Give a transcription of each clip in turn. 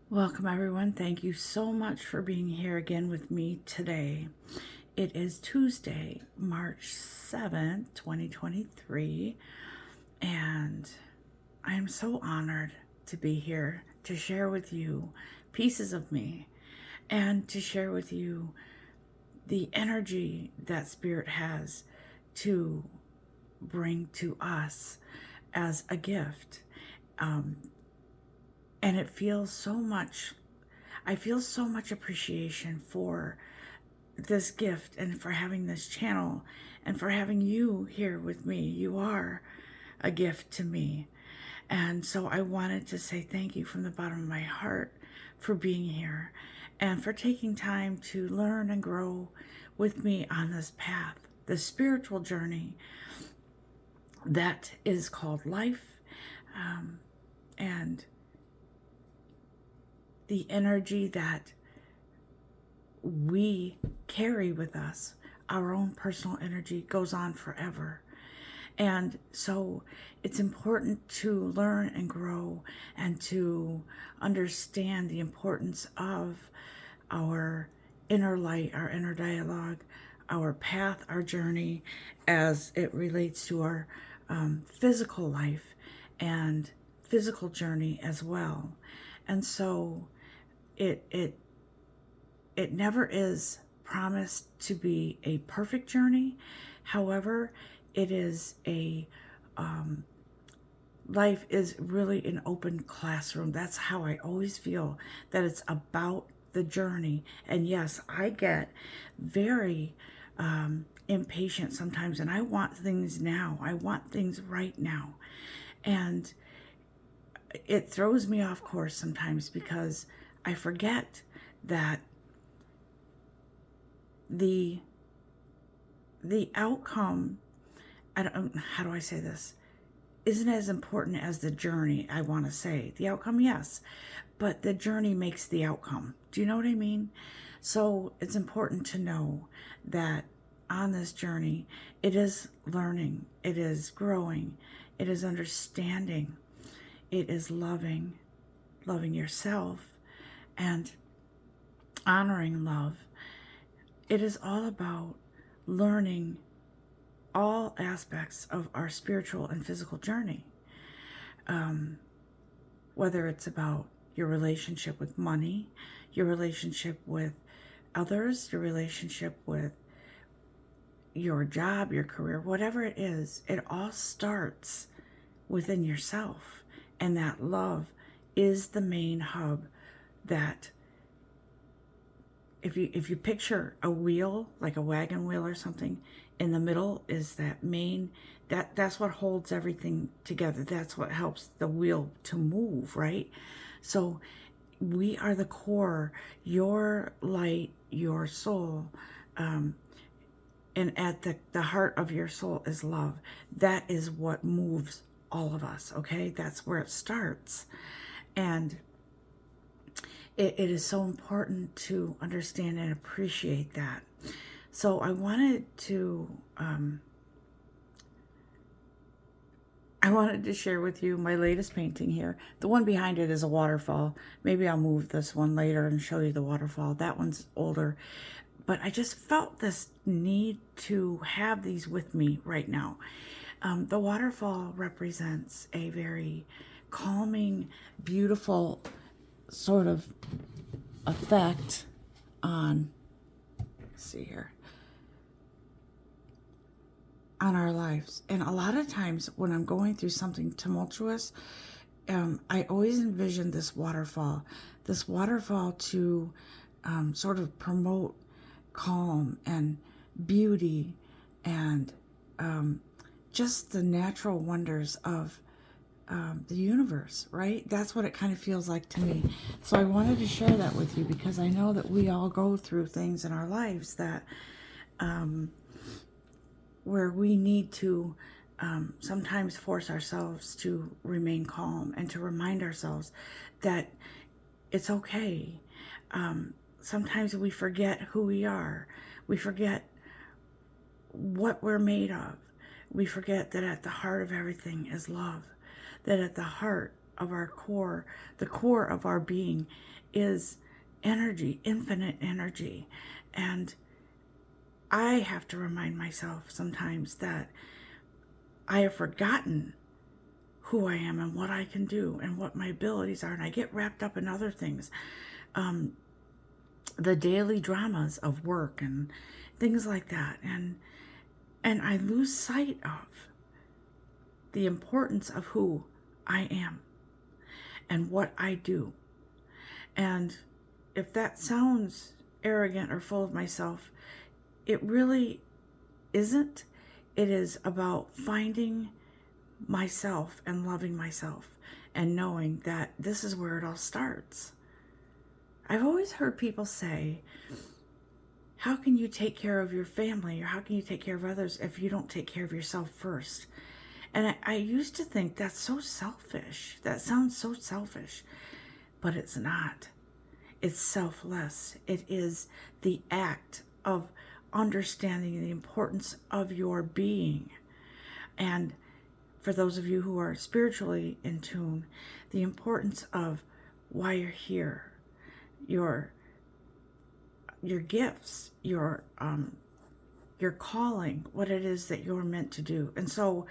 Welcome, everyone. Thank you so much for being here again with me today. It is Tuesday, March 7th, 2023, and I am so honored to be here to share with you pieces of me and to share with you the energy that Spirit has to bring to us as a gift. And it feels so much, I feel so much appreciation for this gift and for having this channel and for having you here with me. You are a gift to me. And so I wanted to say thank you from the bottom of my heart for being here and for taking time to learn and grow with me on this path, the spiritual journey that is called life, and the energy that we carry with us, our own personal energy, goes on forever. And so it's important to learn and grow and to understand the importance of our inner light, our inner dialogue, our path, our journey as it relates to our physical life and physical journey as well. And so it never is promised to be a perfect journey. However, it is life is really an open classroom. That's how I always feel, that it's about the journey. And yes, I get very impatient sometimes, and I want things now. I want things right now. And it throws me off course sometimes because I forget that the outcome, how do I say this, isn't as important as the journey. I want to say the outcome, yes, but the journey makes the outcome. Do you know what I mean? So it's important to know that on this journey, it is learning, it is growing, it is understanding, it is loving yourself and honoring love. It is all about learning all aspects of our spiritual and physical journey. Whether it's about your relationship with money, your relationship with others, your relationship with your job, your career, whatever it is, it all starts within yourself. And that love is the main hub that, if you picture a wheel, like a wagon wheel or something, in the middle is that main, that's what holds everything together. That's what helps the wheel to move, right? So we are the core, your light, your soul, and at the heart of your soul is love. That is what moves all of us, okay? That's where it starts. And it is so important to understand and appreciate that. So I wanted to share with you my latest painting here. The one behind it is a waterfall. Maybe I'll move this one later and show you the waterfall. That one's older. But I just felt this need to have these with me right now. The waterfall represents a very calming, beautiful sort of effect on, let's see here, on our lives. And a lot of times when I'm going through something tumultuous, I always envision this waterfall to sort of promote calm and beauty and just the natural wonders of the universe, right? That's what it kind of feels like to me. So I wanted to share that with you because I know that we all go through things in our lives that where we need to sometimes force ourselves to remain calm and to remind ourselves that it's okay. Sometimes we forget who we are. We forget what we're made of. We forget that at the heart of everything is love. That at the heart of our core, the core of our being, is energy, infinite energy. And I have to remind myself sometimes that I have forgotten who I am and what I can do and what my abilities are. And I get wrapped up in other things. The daily dramas of work and things like that. And I lose sight of the importance of who I am and what I do. And if that sounds arrogant or full of myself, it really isn't. It is about finding myself and loving myself and knowing that this is where it all starts. I've always heard people say, how can you take care of your family or how can you take care of others if you don't take care of yourself first? And I used to think that's so selfish. That sounds so selfish, but it's not. It's selfless. It is the act of understanding the importance of your being. And for those of you who are spiritually in tune, the importance of why you're here, your gifts, your calling, what it is that you're meant to do. And so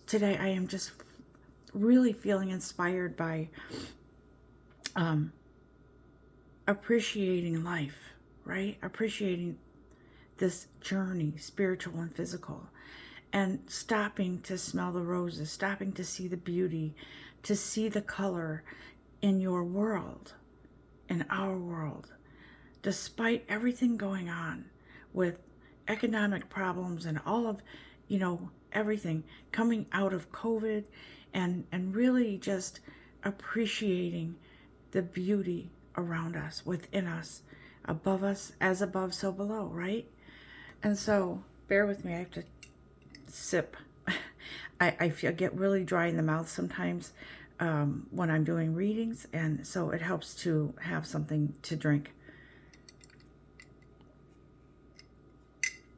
today I am just really feeling inspired by appreciating life, right? Appreciating this journey, spiritual and physical, and stopping to smell the roses, stopping to see the beauty, to see the color in your world, in our world. Despite everything going on with economic problems and all of, everything coming out of COVID, and really just appreciating the beauty around us, within us, above us, as above, so below, right? And so, bear with me, I have to sip. I get really dry in the mouth sometimes when I'm doing readings, and so it helps to have something to drink.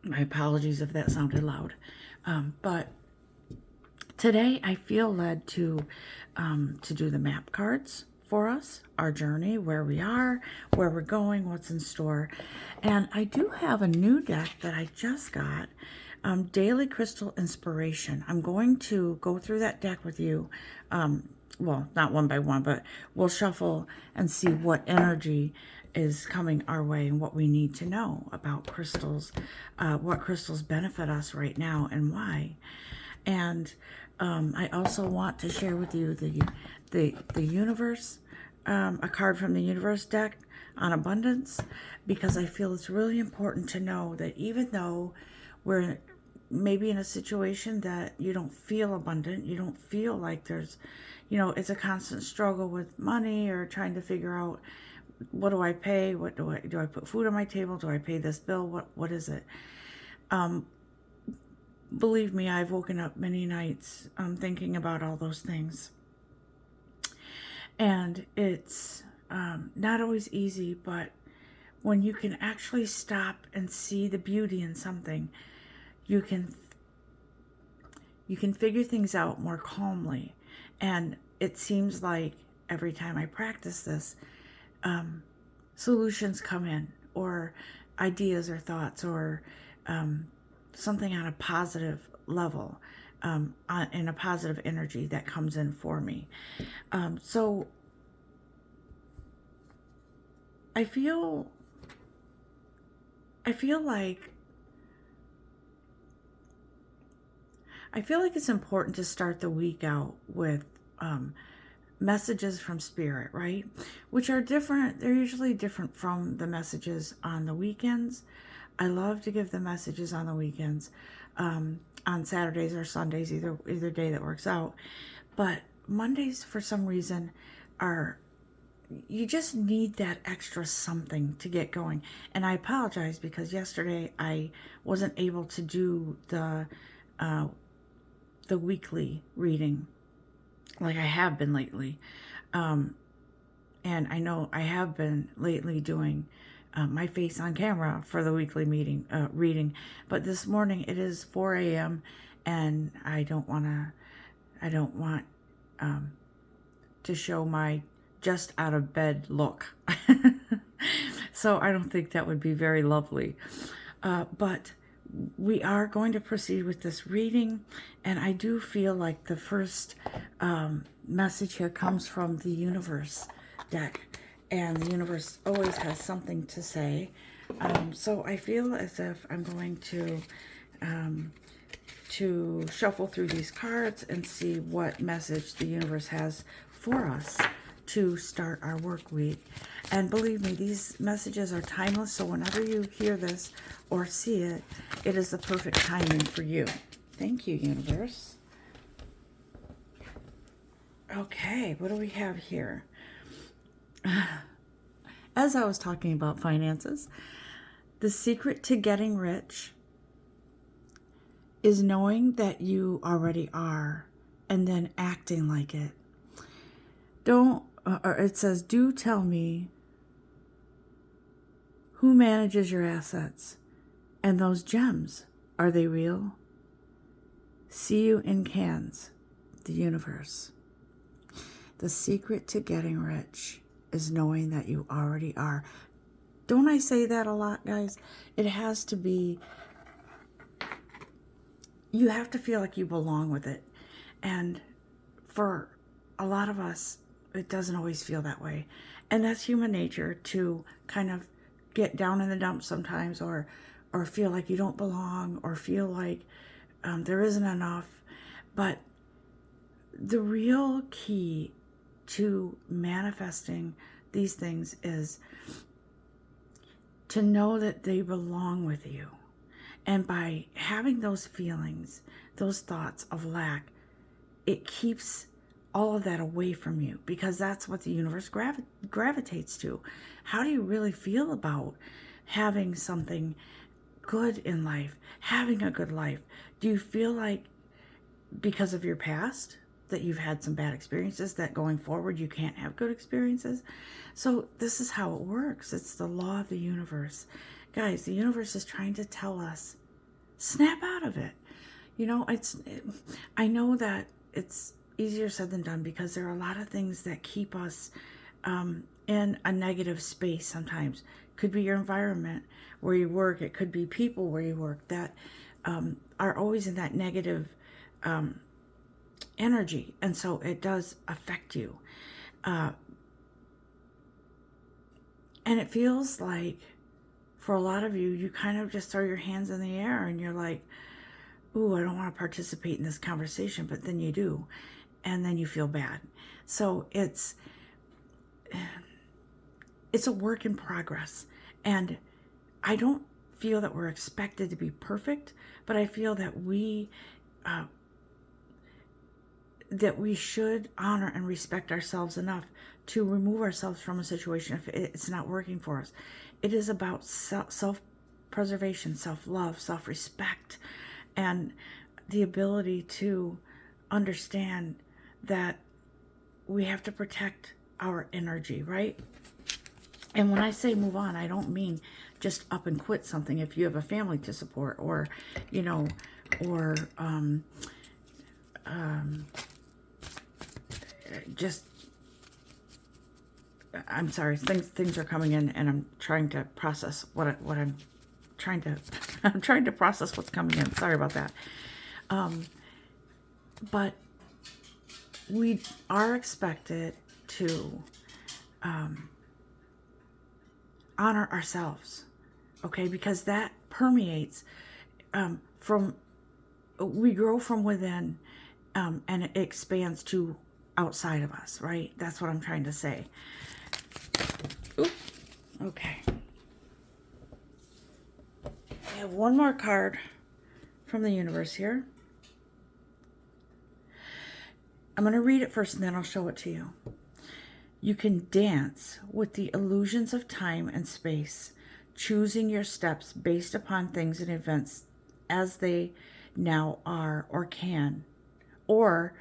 My apologies if that sounded loud. But today I feel led to do the map cards for us, our journey, where we are, where we're going, what's in store. And I do have a new deck that I just got, Daily Crystal Inspiration. I'm going to go through that deck with you. Well, not one by one, but we'll shuffle and see what energy is coming our way and what we need to know about crystals, what crystals benefit us right now and why. And I also want to share with you the universe, a card from the universe deck on abundance, because I feel it's really important to know that even though we're maybe in a situation that you don't feel abundant, you don't feel like there's, it's a constant struggle with money or trying to figure out, what do I pay? What do I put food on my table? Do I pay this bill? What is it? Believe me, I've woken up many nights thinking about all those things. And it's not always easy, but when you can actually stop and see the beauty in something, you can figure things out more calmly. And it seems like every time I practice this, solutions come in, or ideas or thoughts, or something on a positive level, in a positive energy that comes in for me. So I feel like it's important to start the week out with messages from Spirit, right? Which are different. They're usually different from the messages on the weekends. I love to give the messages on the weekends, on Saturdays or Sundays, either day that works out. But Mondays, for some reason, you just need that extra something to get going. And I apologize because yesterday I wasn't able to do the weekly reading like I have been lately. And I know I have been lately doing my face on camera for the weekly reading. But this morning it is 4 a.m. and I don't want to show my just out of bed look. So I don't think that would be very lovely. But we are going to proceed with this reading, and I do feel like the first message here comes from the universe deck, and the universe always has something to say. So I feel as if I'm going to shuffle through these cards and see what message the universe has for us to start our work week. And believe me, these messages are timeless, so whenever you hear this or see it, it is the perfect timing for you. Thank you, universe. Okay, what do we have here? As I was talking about finances, the secret to getting rich is knowing that you already are and then acting like it. It says, do tell me who manages your assets and those gems. Are they real? See you in cans, the universe. The secret to getting rich is knowing that you already are. Don't I say that a lot, guys? It has to be, you have to feel like you belong with it. And for a lot of us, it doesn't always feel that way. And that's human nature, to kind of get down in the dumps sometimes, or feel like you don't belong, or feel like there isn't enough. But the real key to manifesting these things is to know that they belong with you. And by having those feelings, those thoughts of lack, it keeps all of that away from you, because that's what the universe gravitates to. How do you really feel about having something good in life, having a good life? Do you feel like because of your past that you've had some bad experiences, that going forward you can't have good experiences? So this is how it works. It's the law of the universe. Guys, the universe is trying to tell us, snap out of it. You know, I know that it's easier said than done, because there are a lot of things that keep us in a negative space sometimes. Could be your environment where you work. It could be people where you work that are always in that negative energy. And so it does affect you. And it feels like for a lot of you, you kind of just throw your hands in the air and you're like, ooh, I don't want to participate in this conversation, but then you do. And then you feel bad. So it's a work in progress. And I don't feel that we're expected to be perfect, but I feel that we should honor and respect ourselves enough to remove ourselves from a situation if it's not working for us. It is about self-preservation, self-love, self-respect, and the ability to understand that we have to protect our energy, right? And when I say move on, I don't mean just up and quit something if you have a family to support, or, you know, or just, I'm sorry, things are coming in and I'm trying to process what I'm trying to, I'm trying to process what's coming in. Sorry about that. But we are expected to honor ourselves, okay? Because that permeates we grow from within, and it expands to outside of us, right? That's what I'm trying to say. Oop. Okay. I have one more card from the universe here. I'm going to read it first and then I'll show it to you. You can dance with the illusions of time and space, choosing your steps based upon things and events as they now are or can. Or,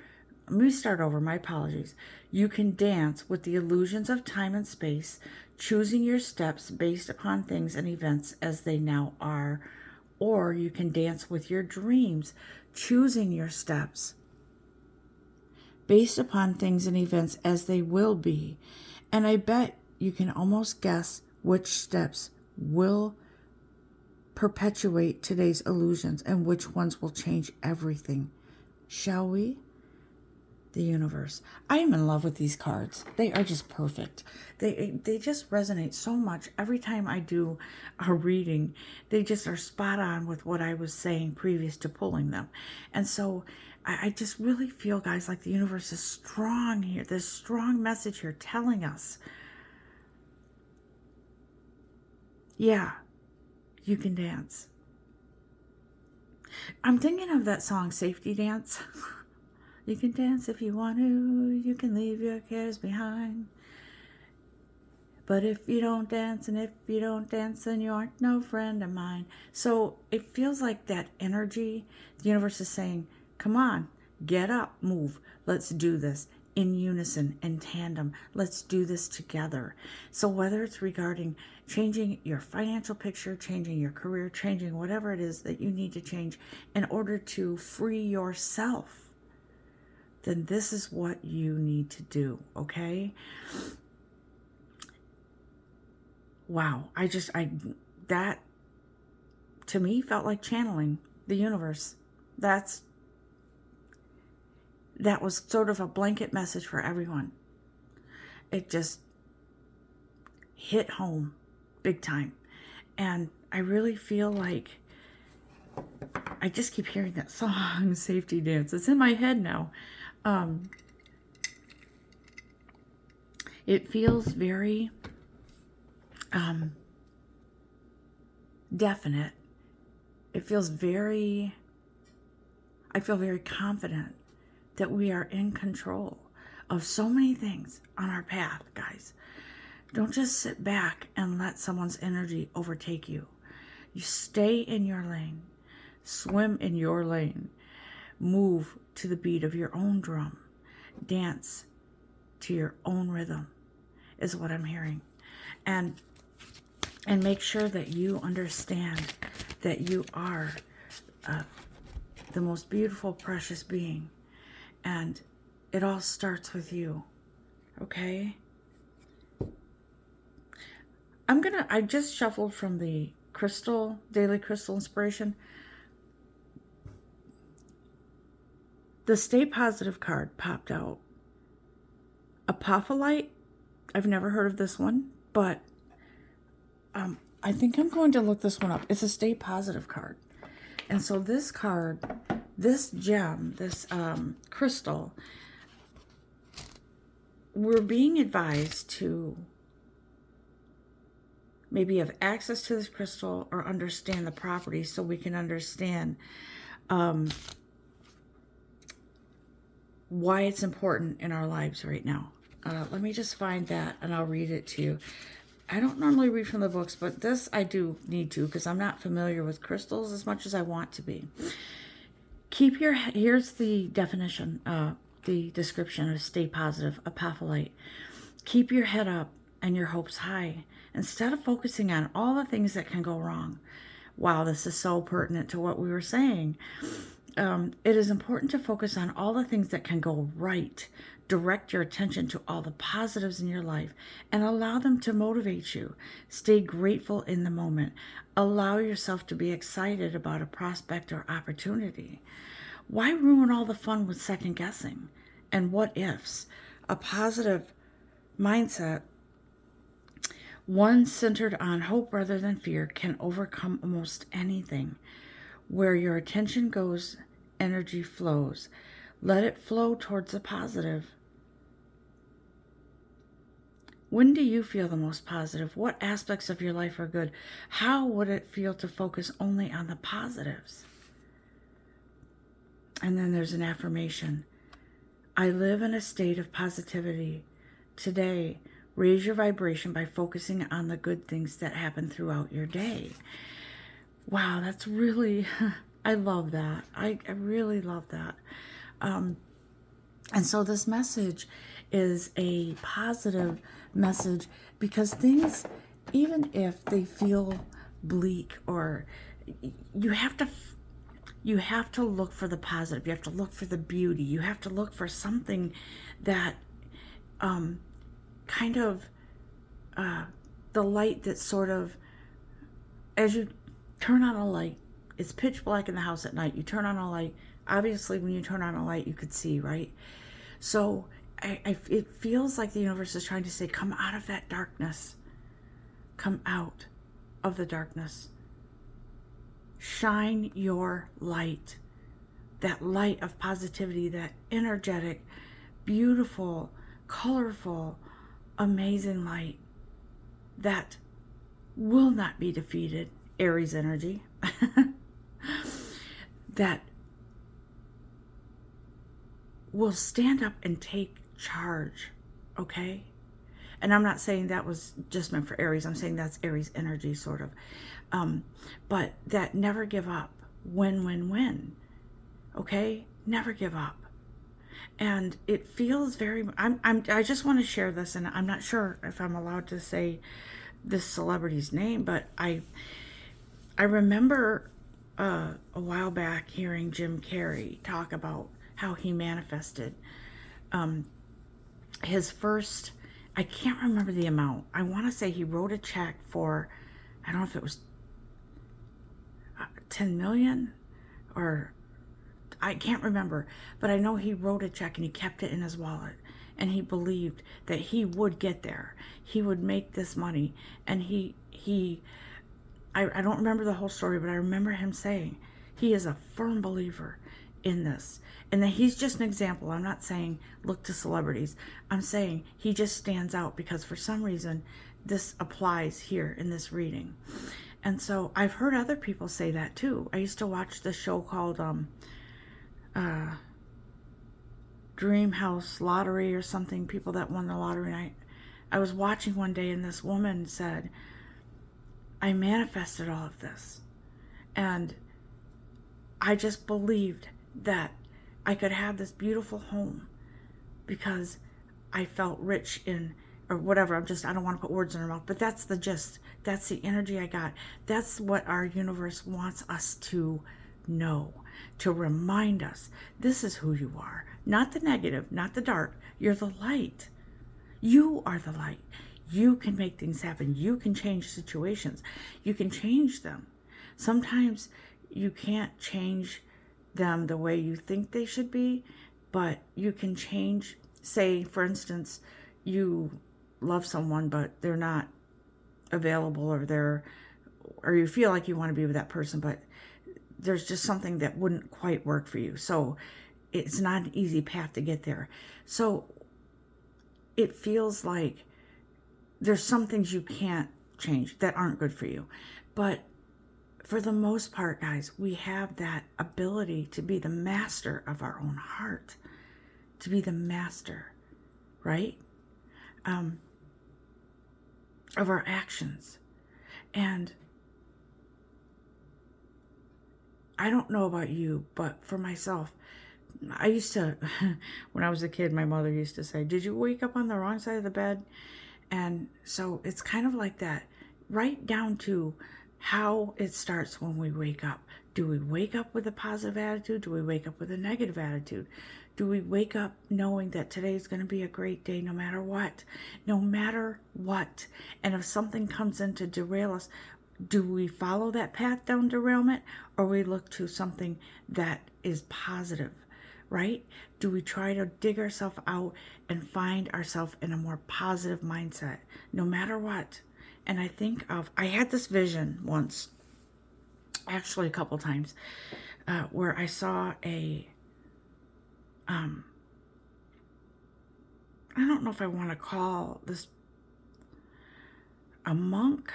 let me start over, my apologies. You can dance with the illusions of time and space, choosing your steps based upon things and events as they now are. Or you can dance with your dreams, choosing your steps based upon things and events as they will be. And I bet you can almost guess which steps will perpetuate today's illusions and which ones will change everything. Shall we? The universe. I am in love with these cards. They are just perfect. They just resonate so much. Every time I do a reading, they just are spot on with what I was saying previous to pulling them. And so I just really feel, guys, like the universe is strong here. There's strong message here telling us, yeah, you can dance. I'm thinking of that song, Safety Dance. You can dance if you want to, you can leave your cares behind. But if you don't dance, and if you don't dance, then you aren't no friend of mine. So it feels like that energy, the universe is saying, come on, get up, move, let's do this in unison, in tandem. Let's do this together. So whether it's regarding changing your financial picture, changing your career, changing whatever it is that you need to change in order to free yourself, then this is what you need to do, okay? Wow, that to me felt like channeling the universe. That was sort of a blanket message for everyone. It just hit home big time. And I really feel like I just keep hearing that song, Safety Dance. It's in my head now. It feels very definite. It feels I feel very confident that we are in control of so many things on our path, guys. Don't just sit back and let someone's energy overtake you. You stay in your lane, swim in your lane, move to the beat of your own drum, dance to your own rhythm, is what I'm hearing. And make sure that you understand that you are the most beautiful, precious being. And it all starts with you. Okay? I just shuffled from the Daily Crystal Inspiration. The Stay Positive card popped out. Apophyllite. I've never heard of this one, but I think I'm going to look this one up. It's a Stay Positive card. And so this card, this gem, this crystal, we're being advised to maybe have access to this crystal or understand the properties so we can understand why it's important in our lives right now. Let me just find that and I'll read it to you. I don't normally read from the books, but this I do need to because I'm not familiar with crystals as much as I want to be. Here's the definition, the description of Stay Positive, apophyllite. Keep your head up and your hopes high. Instead of focusing on all the things that can go wrong. Wow, this is so pertinent to what we were saying. It is important to focus on all the things that can go right. Direct your attention to all the positives in your life and allow them to motivate you. Stay grateful in the moment. Allow yourself to be excited about a prospect or opportunity. Why ruin all the fun with second guessing and what ifs? A positive mindset, one centered on hope rather than fear, can overcome almost anything. Where your attention goes, energy flows. Let it flow towards the positive. When do you feel the most positive? What aspects of your life are good? How would it feel to focus only on the positives? And then there's an affirmation. I live in a state of positivity. Today, raise your vibration by focusing on the good things that happen throughout your day. Wow, that's really, I love that. I really love that. And so this message is a positive message because things, even if they feel bleak or you have you have to look for the positive. You have to look for the beauty. You have to look for something that kind of the light that sort of, as you turn on a light, it's pitch black in the house at night. You turn on a light. Obviously, when you turn on a light, you could see, right? So it feels like the universe is trying to say, come out of that darkness. Come out of the darkness. Shine your light. That light of positivity, that energetic, beautiful, colorful, amazing light that will not be defeated. Aries energy. That will stand up and take charge, okay? And I'm not saying that was just meant for Aries. I'm saying that's Aries energy, sort of. But that never give up. Win, okay? Never give up. And it feels very, I just want to share this, and I'm not sure if I'm allowed to say this celebrity's name, but I remember a while back hearing Jim Carrey talk about how he manifested his first, I can't remember the amount. I want to say he wrote a check for, I don't know if it was 10 million or I can't remember, but I know he wrote a check and he kept it in his wallet, and he believed that he would get there. He would make this money, and I don't remember the whole story, but I remember him saying he is a firm believer in this, and that he's just an example. I'm not saying look to celebrities. I'm saying he just stands out because for some reason this applies here in this reading. And so I've heard other people say that too. I used to watch this show called Dream House Lottery or something, people that won the lottery. And I was watching one day, and this woman said, I manifested all of this, and I just believed that I could have this beautiful home because I felt rich in, or whatever. I don't want to put words in her mouth, but that's the gist. That's the energy I got. That's what our universe wants us to know, to remind us this is who you are. Not the negative, not the dark. You're the light. You are the light. You can make things happen. You can change situations. You can change them. Sometimes you can't change them the way you think they should be, but you can change. Say, for instance, you love someone, but they're not available, or you feel like you want to be with that person, but there's just something that wouldn't quite work for you. So it's not an easy path to get there. So it feels like there's some things you can't change that aren't good for you. But for the most part, guys, we have that ability to be the master of our own heart, to be the master, right? Of our actions. And I don't know about you, but for myself, I used to, when I was a kid, my mother used to say, did you wake up on the wrong side of the bed? And so it's kind of like that, right down to how it starts when we wake up. Do we wake up with a positive attitude? Do we wake up with a negative attitude? Do we wake up knowing that today's going to be a great day no matter what? No matter what. And if something comes in to derail us, do we follow that path down derailment, or we look to something that is positive, right? Do we try to dig ourselves out and find ourselves in a more positive mindset, no matter what? And I had this vision once, actually a couple times, where I saw I don't know if I want to call this a monk,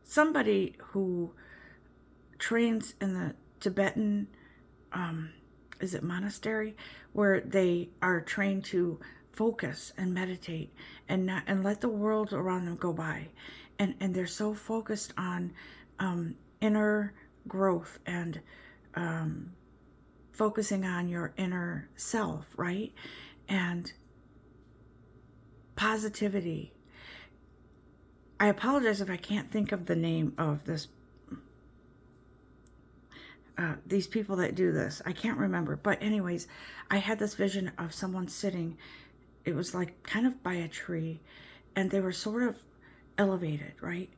somebody who trains in the Tibetan, is it monastery, where they are trained to focus and meditate and let the world around them go by, and they're so focused on inner growth and focusing on your inner self, right? And positivity. I apologize if I can't think of the name of this these people that do this. I can't remember. But anyways, I had this vision of someone sitting. It was like kind of by a tree. And they were sort of elevated, right?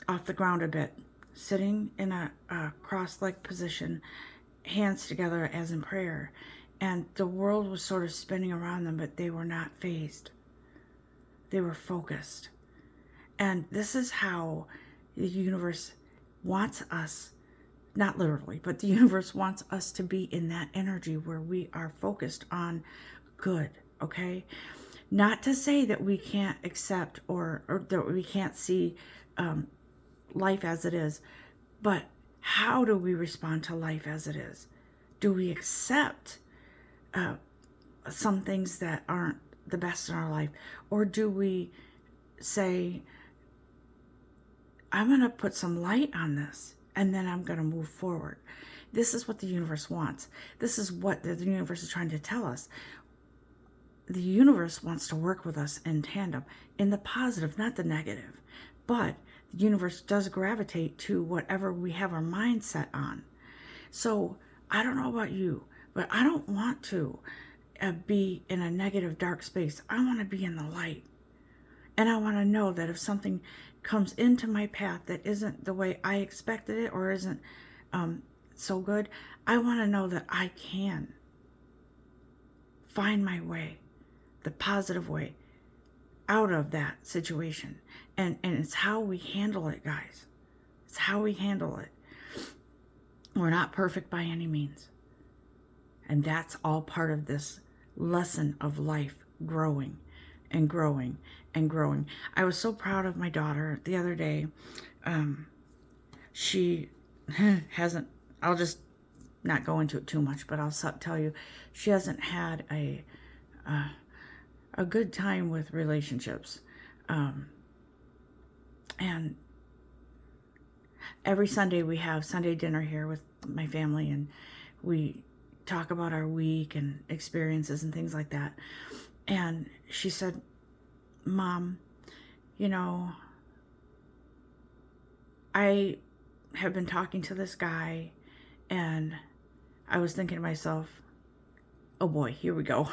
Off the ground a bit. Sitting in a cross-legged position. Hands together as in prayer. And the world was sort of spinning around them, but they were not phased. They were focused. And this is how the universe wants us, not literally, but the universe wants us to be in that energy where we are focused on good, okay? Not to say that we can't accept or that we can't see life as it is, but how do we respond to life as it is? Do we accept some things that aren't the best in our life? Or do we say, I'm going to put some light on this and then I'm going to move forward? This is what the universe wants. This is what the universe is trying to tell us. The universe wants to work with us in tandem, in the positive, not the negative. But the universe does gravitate to whatever we have our mind set on. So I don't know about you, but I don't want to be in a negative, dark space. I want to be in the light. And I want to know that if something comes into my path that isn't the way I expected it or isn't so good, I want to know that I can find my way, the positive way out of that situation. And it's how we handle it, guys. It's how we handle it. We're not perfect by any means. And that's all part of this lesson of life, growing and growing and growing. I was so proud of my daughter the other day. She hasn't, I'll just not go into it too much, but I'll tell you, she hasn't had a good time with relationships. And every Sunday we have Sunday dinner here with my family, and we talk about our week and experiences and things like that. And she said, Mom, you know, I have been talking to this guy, and I was thinking to myself, oh boy, here we go.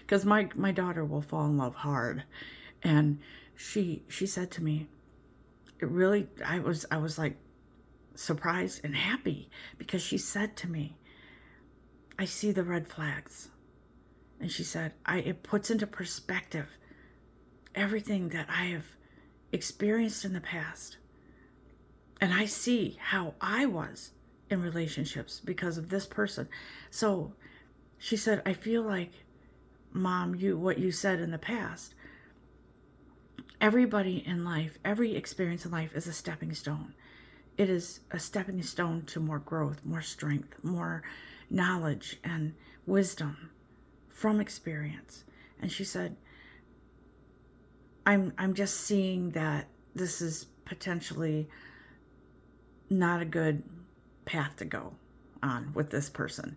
Because my daughter will fall in love hard. And she said to me, it really, I was like surprised and happy, because she said to me, I see the red flags. And she said, it puts into perspective everything that I have experienced in the past. And I see how I was in relationships because of this person. So she said, I feel like, Mom, what you said in the past, everybody in life, every experience in life is a stepping stone. It is a stepping stone to more growth, more strength, more knowledge and wisdom from experience. And she said, I'm just seeing that this is potentially not a good path to go on with this person.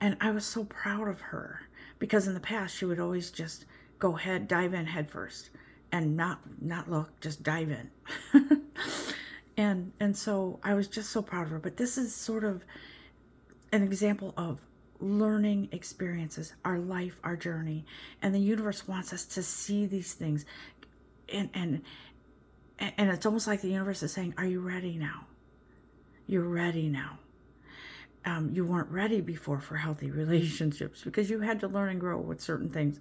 And I was so proud of her, because in the past she would always just go ahead, dive in head first and not look, just dive in. and so I was just so proud of her. But this is sort of an example of learning experiences, our life, our journey. And the universe wants us to see these things. And it's almost like the universe is saying, are you ready now? You're ready now. You weren't ready before for healthy relationships because you had to learn and grow with certain things.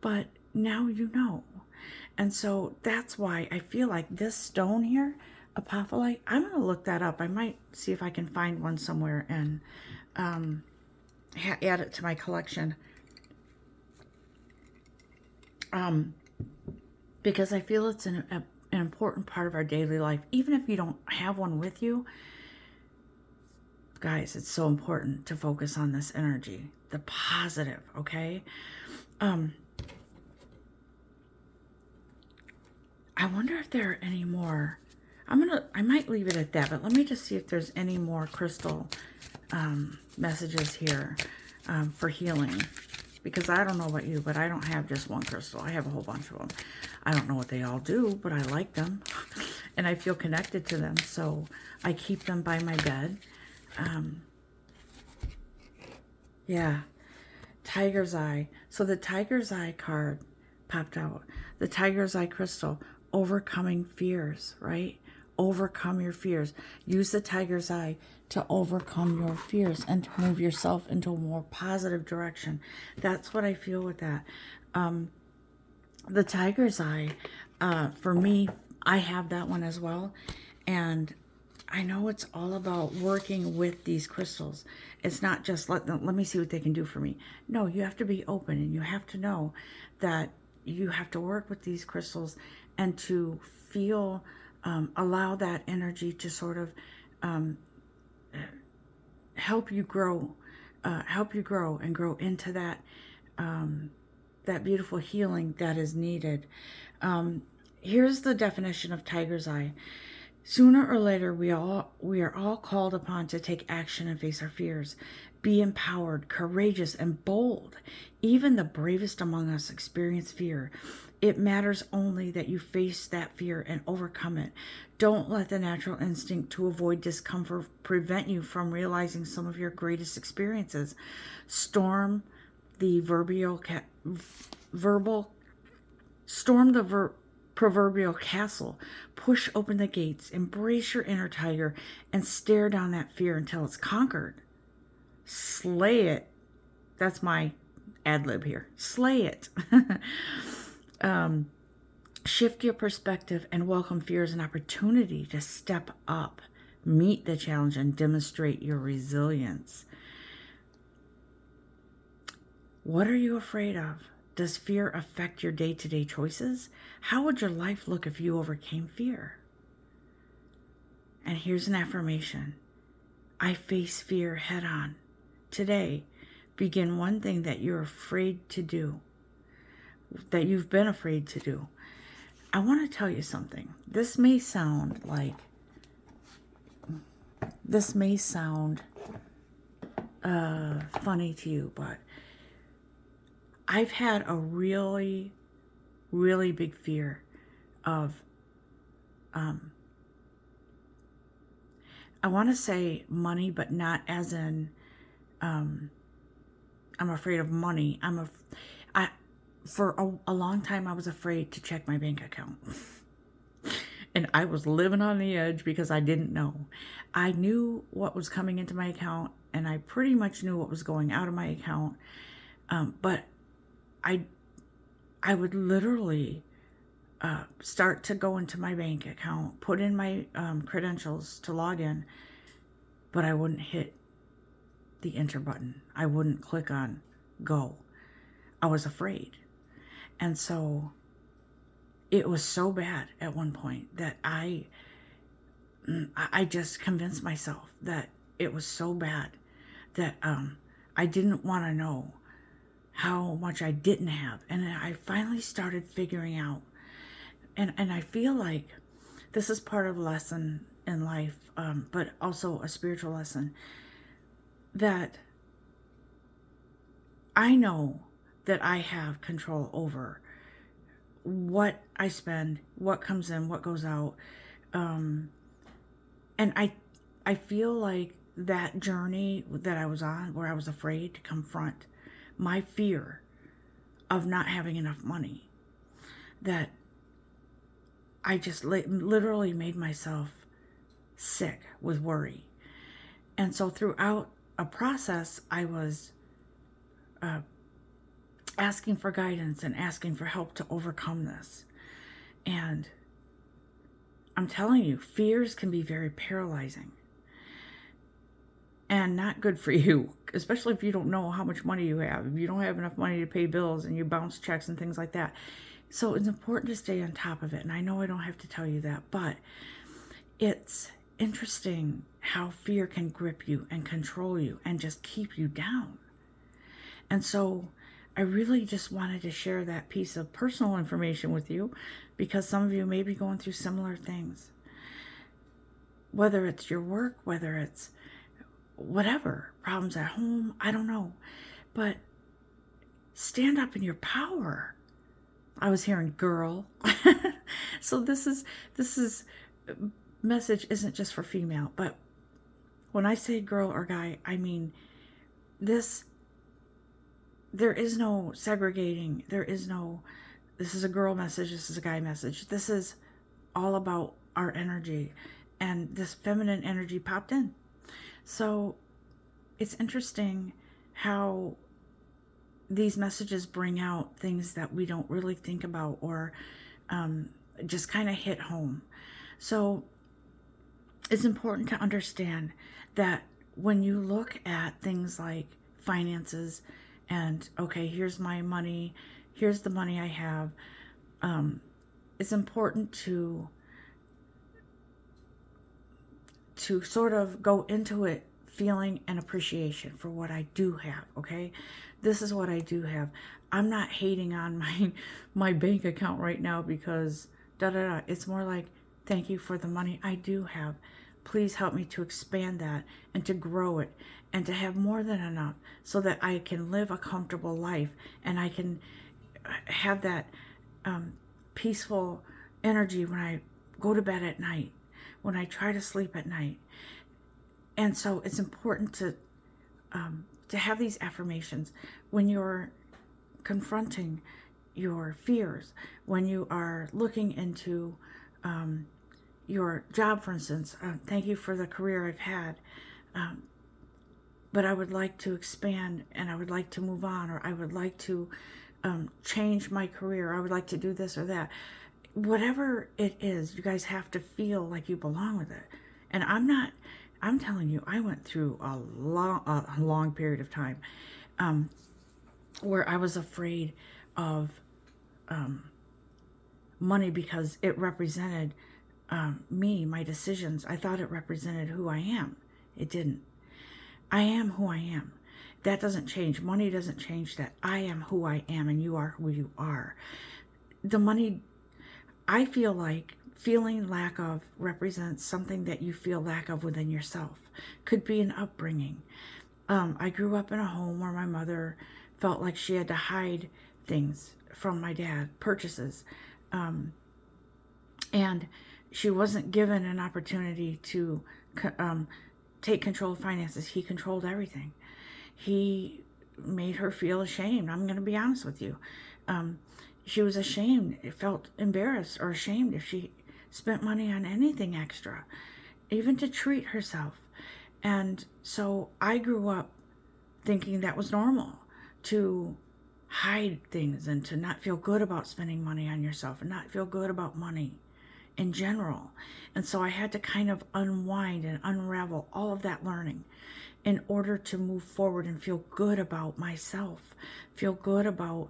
But now you know. And so that's why I feel like this stone here, apophyllite, I'm going to look that up. I might see if I can find one somewhere and add it to my collection. Because I feel it's an important part of our daily life. Even if you don't have one with you, guys, it's so important to focus on this energy, the positive, okay? I wonder if there are any more. I might leave it at that, but let me just see if there's any more crystal messages here for healing. Because I don't know about you, but I don't have just one crystal. I have a whole bunch of them. I don't know what they all do, but I like them. And I feel connected to them, so I keep them by my bed. Yeah. Tiger's Eye. So the Tiger's Eye card popped out. The Tiger's Eye crystal, overcoming fears, right? Overcome your fears. Use the Tiger's Eye to overcome your fears and to move yourself into a more positive direction. That's what I feel with that. The Tiger's Eye, for me, I have that one as well. And I know it's all about working with these crystals. It's not just let me see what they can do for me. No, you have to be open, and you have to know that you have to work with these crystals and to feel, allow that energy to sort of help you grow, and grow into that that beautiful healing that is needed. Here's the definition of Tiger's Eye. Sooner or later, we are all called upon to take action and face our fears. Be empowered, courageous, and bold. Even the bravest among us experience fear. It matters only that you face that fear and overcome it. Don't let the natural instinct to avoid discomfort prevent you from realizing some of your greatest experiences. Storm the proverbial castle. Push open the gates, embrace your inner tiger, and stare down that fear until it's conquered. Slay it. That's my ad lib here. Slay it. Shift your perspective and welcome fear as an opportunity to step up, meet the challenge, and demonstrate your resilience. What are you afraid of? Does fear affect your day-to-day choices? How would your life look if you overcame fear? And here's an affirmation. I face fear head on. Today, begin one thing that you're afraid to do, that you've been afraid to do. I want to tell you something. This may sound funny to you, but I've had a really, really big fear of, I want to say money, but not as in, I'm afraid of money. For a long time, I was afraid to check my bank account. And I was living on the edge because I didn't know. I knew what was coming into my account, and I pretty much knew what was going out of my account. But I would literally start to go into my bank account, put in my credentials to log in, but I wouldn't hit the enter button. I wouldn't click on go. I was afraid. And so it was so bad at one point that I just convinced myself that it was so bad that I didn't want to know how much I didn't have. And I finally started figuring out, and I feel like this is part of a lesson in life, but also a spiritual lesson, that I know that I have control over what I spend, what comes in, what goes out. And I feel like that journey that I was on, where I was afraid to confront my fear of not having enough money, that I just literally made myself sick with worry. And so throughout a process, I was asking for guidance and asking for help to overcome this. And I'm telling you, fears can be very paralyzing and not good for you, especially if you don't know how much money you have, if you don't have enough money to pay bills and you bounce checks and things like that. So it's important to stay on top of it. And I know I don't have to tell you that, but it's interesting how fear can grip you and control you and just keep you down. And so I really just wanted to share that piece of personal information with you, because some of you may be going through similar things. Whether it's your work, whether it's whatever, problems at home, I don't know. But stand up in your power. I was hearing girl. So this message isn't just for female, but when I say girl or guy, I mean this there is no segregating. There is no, this is a girl message, this is a guy message. This is all about our energy. And this feminine energy popped in. So it's interesting how these messages bring out things that we don't really think about, or just kind of hit home. So it's important to understand that when you look at things like finances and, okay, here's my money, here's the money I have, it's important to sort of go into it feeling an appreciation for what I do have. Okay, this is what I do have. I'm not hating on my bank account right now because da da da. It's more like, thank you for the money I do have. Please help me to expand that and to grow it and to have more than enough so that I can live a comfortable life and I can have that peaceful energy when I go to bed at night, when I try to sleep at night. And so it's important to have these affirmations when you're confronting your fears, when you are looking into your job, for instance. Thank you for the career I've had, but I would like to expand, and I would like to move on, or I would like to change my career. I would like to do this or that. Whatever it is, you guys have to feel like you belong with it. And I'm telling you, I went through a long period of time where I was afraid of money because it represented me, my decisions. I thought it represented who I am. It didn't. I am who I am. That doesn't change. Money doesn't change that. I am who I am, and you are who you are. The money, I feel like feeling lack of represents something that you feel lack of within yourself. Could be an upbringing. I grew up in a home where my mother felt like she had to hide things from my dad, purchases. And she wasn't given an opportunity to take control of finances. He controlled everything. He made her feel ashamed. I'm going to be honest with you. She was ashamed, felt embarrassed or ashamed if she spent money on anything extra, even to treat herself. And so I grew up thinking that was normal, to hide things and to not feel good about spending money on yourself and not feel good about money in general. And so I had to kind of unwind and unravel all of that learning in order to move forward and feel good about myself, feel good about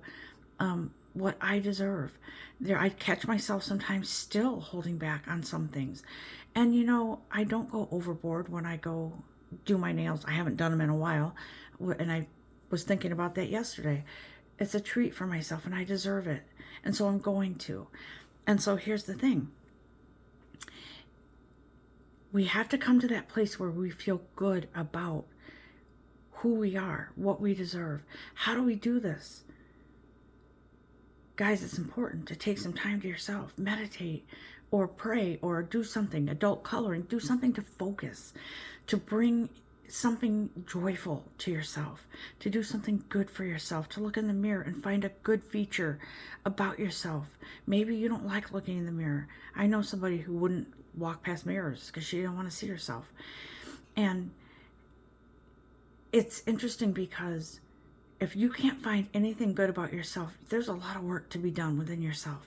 what I deserve. I'd catch myself sometimes still holding back on some things. And you know, I don't go overboard when I go do my nails. I haven't done them in a while. And I was thinking about that yesterday. It's a treat for myself and I deserve it. And so I'm going to. And so here's the thing. We have to come to that place where we feel good about who we are, what we deserve. How do we do this? Guys, it's important to take some time to yourself, meditate or pray or do something, adult coloring, do something to focus, to bring something joyful to yourself, to do something good for yourself, to look in the mirror and find a good feature about yourself. Maybe you don't like looking in the mirror. I know somebody who wouldn't walk past mirrors because she didn't want to see herself. And it's interesting because if you can't find anything good about yourself, there's a lot of work to be done within yourself.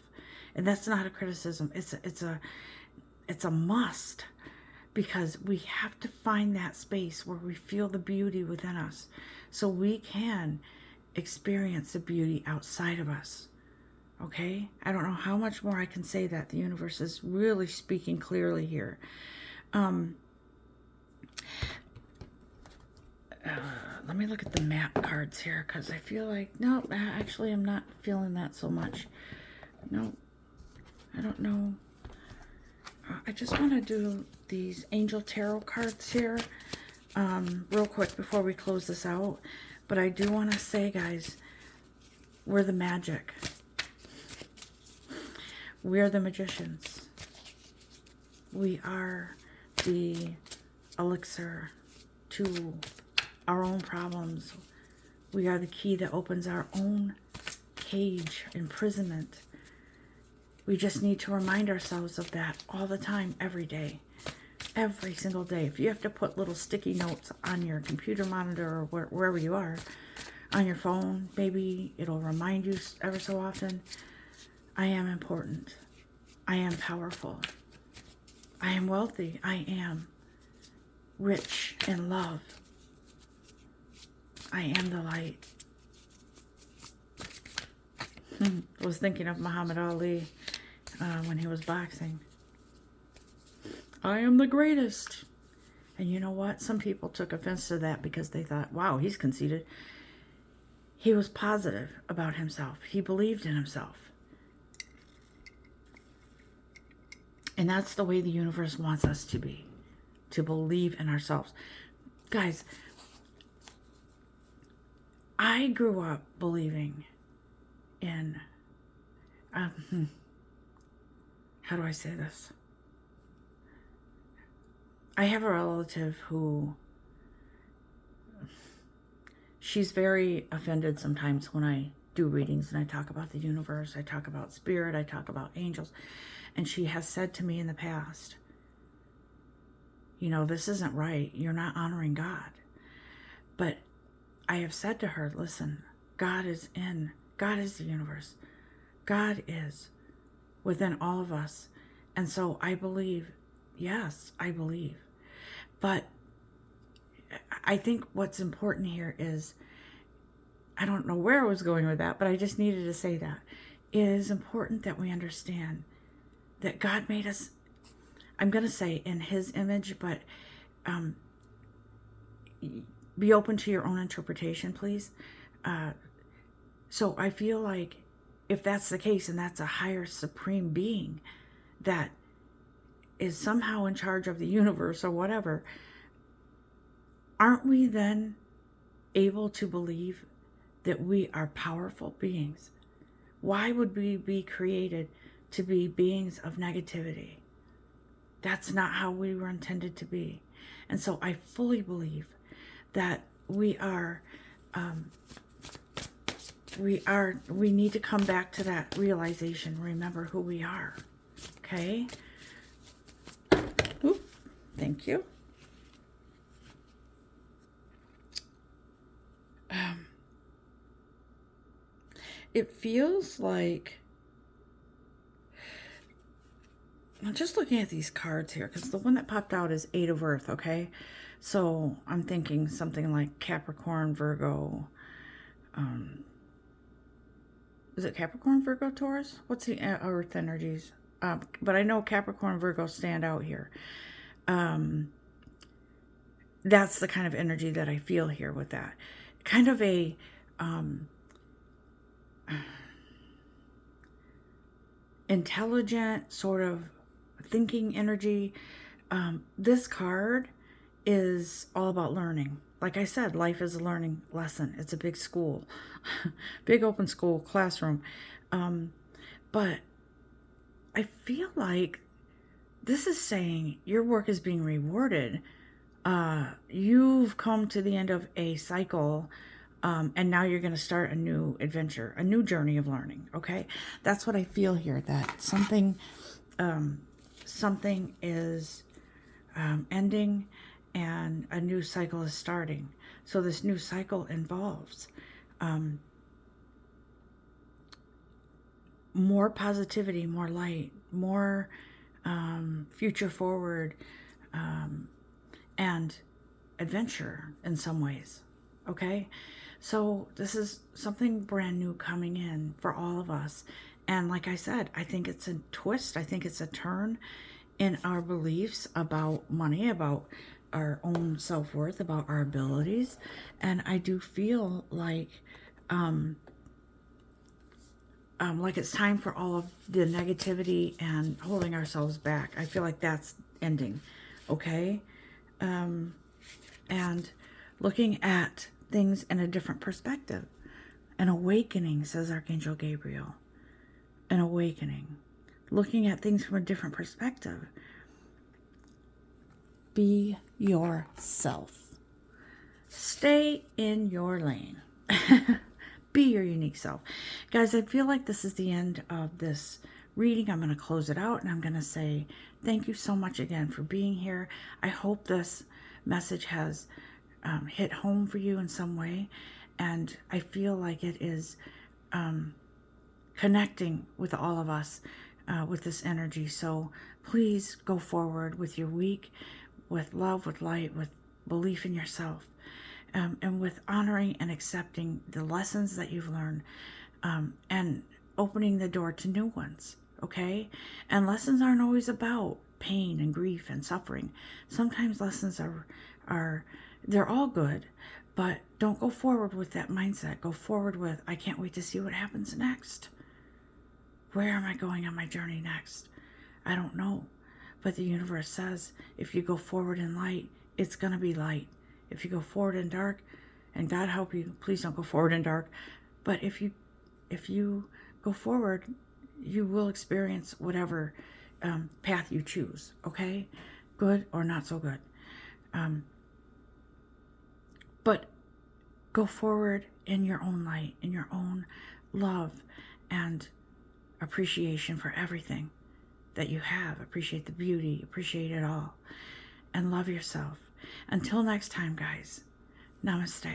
And that's not a criticism. It's a must, because we have to find that space where we feel the beauty within us so we can experience the beauty outside of us. Okay? I don't know how much more I can say that. The universe is really speaking clearly here. Let me look at the map cards here, because I feel like, no, actually I'm not feeling that so much. No, I don't know. I just want to do these angel tarot cards here real quick before we close this out. But I do want to say, guys, we're the magic. We're the magicians. We are the elixir to our own problems. We are the key that opens our own cage, imprisonment. We just need to remind ourselves of that all the time, every day. Every single day. If you have to put little sticky notes on your computer monitor or wherever you are, on your phone, maybe it'll remind you ever so often, I am important. I am powerful. I am wealthy. I am rich in love. I am the light. I was thinking of Muhammad Ali when he was boxing. I am the greatest. And you know what? Some people took offense to that because they thought, wow, he's conceited. He was positive about himself. He believed in himself. And that's the way the universe wants us to be. To believe in ourselves. Guys, I grew up believing in, how do I say this? I have a relative who, she's very offended sometimes when I do readings and I talk about the universe, I talk about spirit, I talk about angels, and she has said to me in the past, you know, this isn't right, you're not honoring God. But I have said to her, listen, God is the universe. God is within all of us. And so I believe, yes, I believe. But I think what's important here is, I don't know where I was going with that, but I just needed to say that. It is important that we understand that God made us, I'm going to say in his image, but be open to your own interpretation, please. So I feel like if that's the case, and that's a higher supreme being that is somehow in charge of the universe or whatever, aren't we then able to believe that we are powerful beings? Why would we be created to be beings of negativity? That's not how we were intended to be. And so I fully believe that we need to come back to that realization, remember who we are. Okay? Oop, thank you. It feels like, I'm just looking at these cards here, because the one that popped out is Eight of Earth, okay? So I'm thinking something like Capricorn, Virgo. Is it Capricorn, Virgo, Taurus? What's the Earth energies? But I know Capricorn, Virgo stand out here. That's the kind of energy that I feel here with that. Kind of a intelligent sort of thinking energy. This card is all about learning. Like I said, life is a learning lesson. It's a big school, big open school classroom. But I feel like this is saying your work is being rewarded. You've come to the end of a cycle, and now you're going to start a new adventure, a new journey of learning. Okay, that's what I feel here. That something is ending, and a new cycle is starting. So this new cycle involves more positivity, more light, more future forward, and adventure in some ways. Okay, so this is something brand new coming in for all of us. And like I said, I think it's a twist. I think it's a turn in our beliefs about money, about our own self-worth, about our abilities. And I do feel like it's time for all of the negativity and holding ourselves back. I feel like that's ending. Okay? And looking at things in a different perspective. An awakening, says Archangel Gabriel. An awakening. Looking at things from a different perspective. Be yourself. Stay in your lane. Be your unique self. Guys, I feel like this is the end of this reading. I'm going to close it out and I'm going to say thank you so much again for being here. I hope this message has hit home for you in some way. And I feel like it is connecting with all of us with this energy. So please go forward with your week with love, with light, with belief in yourself. And with honoring and accepting the lessons that you've learned, and opening the door to new ones, okay? And lessons aren't always about pain and grief and suffering. Sometimes lessons are they're all good, but don't go forward with that mindset. Go forward with, I can't wait to see what happens next. Where am I going on my journey next? I don't know. But the universe says, if you go forward in light, it's going to be light. If you go forward in dark, and God help you, please don't go forward in dark. But if you go forward, you will experience whatever path you choose, okay? Good or not so good. But go forward in your own light, in your own love and appreciation for everything that you have. Appreciate the beauty, appreciate it all, and love yourself. Until next time, guys, namaste.